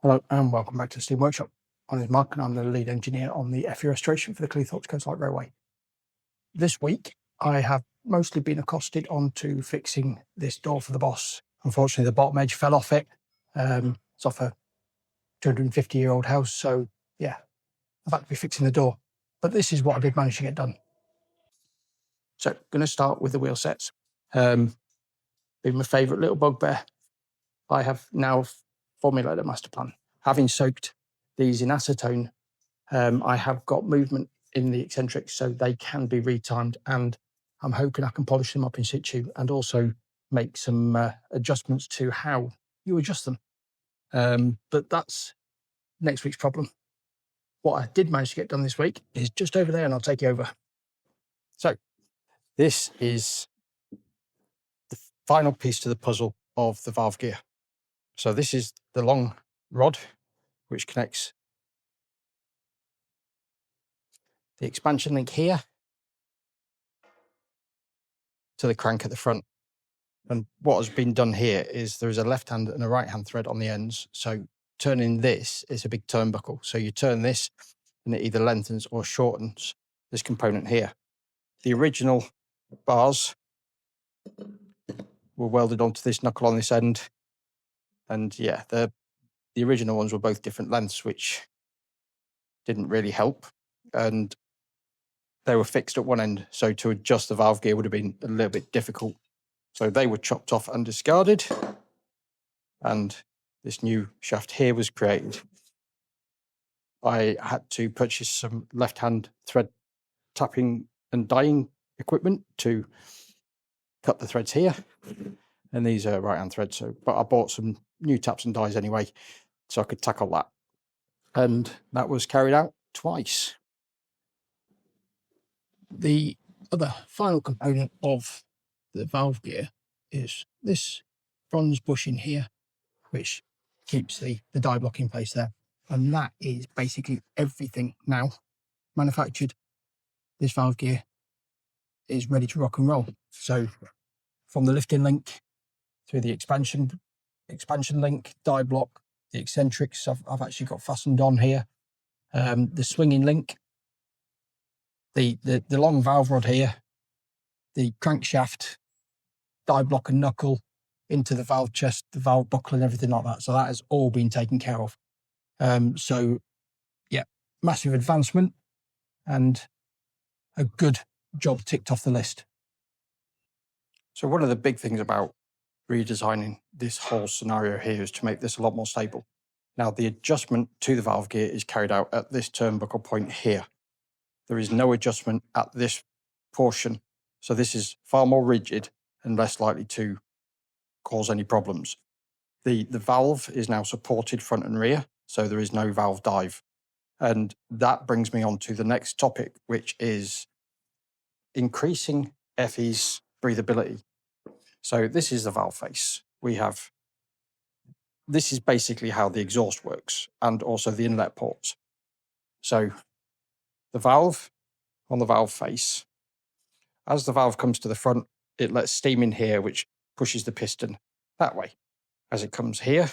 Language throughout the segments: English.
Hello and welcome back to the Steam Workshop. My name is Mark and I'm the lead engineer on the Effie restoration for the Cleethorpes Coast Light Railway. This week I have mostly been accosted onto fixing this door for the boss. Unfortunately the bottom edge fell off it. It's off a 250-year-old house, so yeah, I've had to be fixing the door. But this is what I did manage to get done. So going to start with the wheel sets. Been my favourite little bugbear. I have now formulated a master plan. Having soaked these in acetone, I have got movement in the eccentrics so they can be retimed, and I'm hoping I can polish them up in situ and also make some adjustments to how you adjust them. But that's next week's problem. What I did manage to get done this week is just over there, and I'll take you over. So this is the final piece to the puzzle of the valve gear. So this is the long rod which connects the expansion link here to the crank at the front. And what has been done here is there is a left hand and a right hand thread on the ends. So turning this is a big turnbuckle. So you turn this and it either lengthens or shortens this component here. The original bars were welded onto this knuckle on this end. And yeah, the original ones were both different lengths, which didn't really help. And they were fixed at one end. So to adjust the valve gear would have been a little bit difficult. So they were chopped off and discarded. And this new shaft here was created. I had to purchase some left-hand thread tapping and dyeing equipment to cut the threads here. And these are right-hand threads. But I bought some new taps and dyes anyway, so I could tackle that. And that was carried out twice. The other final component of the valve gear is this bronze bushing here, which keeps the die block in place there. And that is basically everything now manufactured. This valve gear is ready to rock and roll. So from the lifting link through the expansion link, die block, the eccentrics I've actually got fastened on here, the swinging link, the long valve rod here, the crankshaft, die block and knuckle into the valve chest, the valve buckle and everything like that. So that has all been taken care of. So yeah, massive advancement and a good job ticked off the list. So one of the big things about redesigning this whole scenario here is to make this a lot more stable. Now the adjustment to the valve gear is carried out at this turnbuckle point here. There is no adjustment at this portion. So this is far more rigid and less likely to cause any problems. The valve is now supported front and rear, so there is no valve dive. And that brings me on to the next topic, which is increasing Effie's breathability. So this is the valve face. This is basically how the exhaust works and also the inlet ports. So the valve on the valve face, as the valve comes to the front, it lets steam in here, which pushes the piston that way. As it comes here,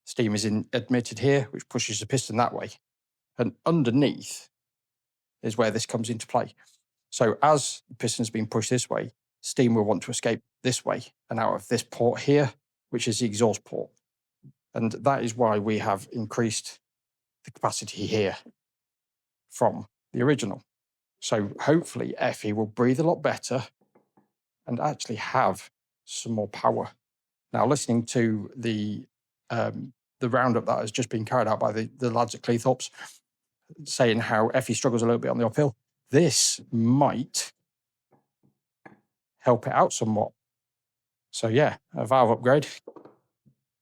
steam is admitted here, which pushes the piston that way. And underneath is where this comes into play. So as the piston's being pushed this way, steam will want to escape this way and out of this port here, which is the exhaust port. And that is why we have increased the capacity here from the original. So hopefully Effie will breathe a lot better and actually have some more power. Now, listening to the roundup that has just been carried out by the lads at Cleethorpes, saying how Effie struggles a little bit on the uphill, this might help it out somewhat. So yeah, a valve upgrade,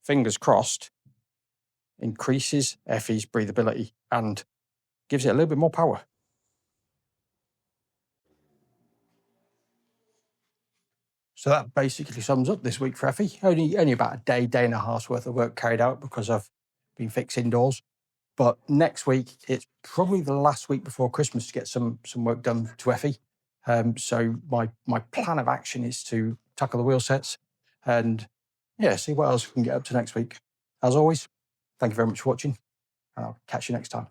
fingers crossed, increases Effie's breathability and gives it a little bit more power. So that basically sums up this week for Effie. Only about a day and a half's worth of work carried out because I've been fixed indoors. But next week, it's probably the last week before Christmas to get some work done to Effie. So my plan of action is to tackle the wheel sets and yeah, see what else we can get up to next week. As always, Thank you very much for watching, and I'll catch you next time.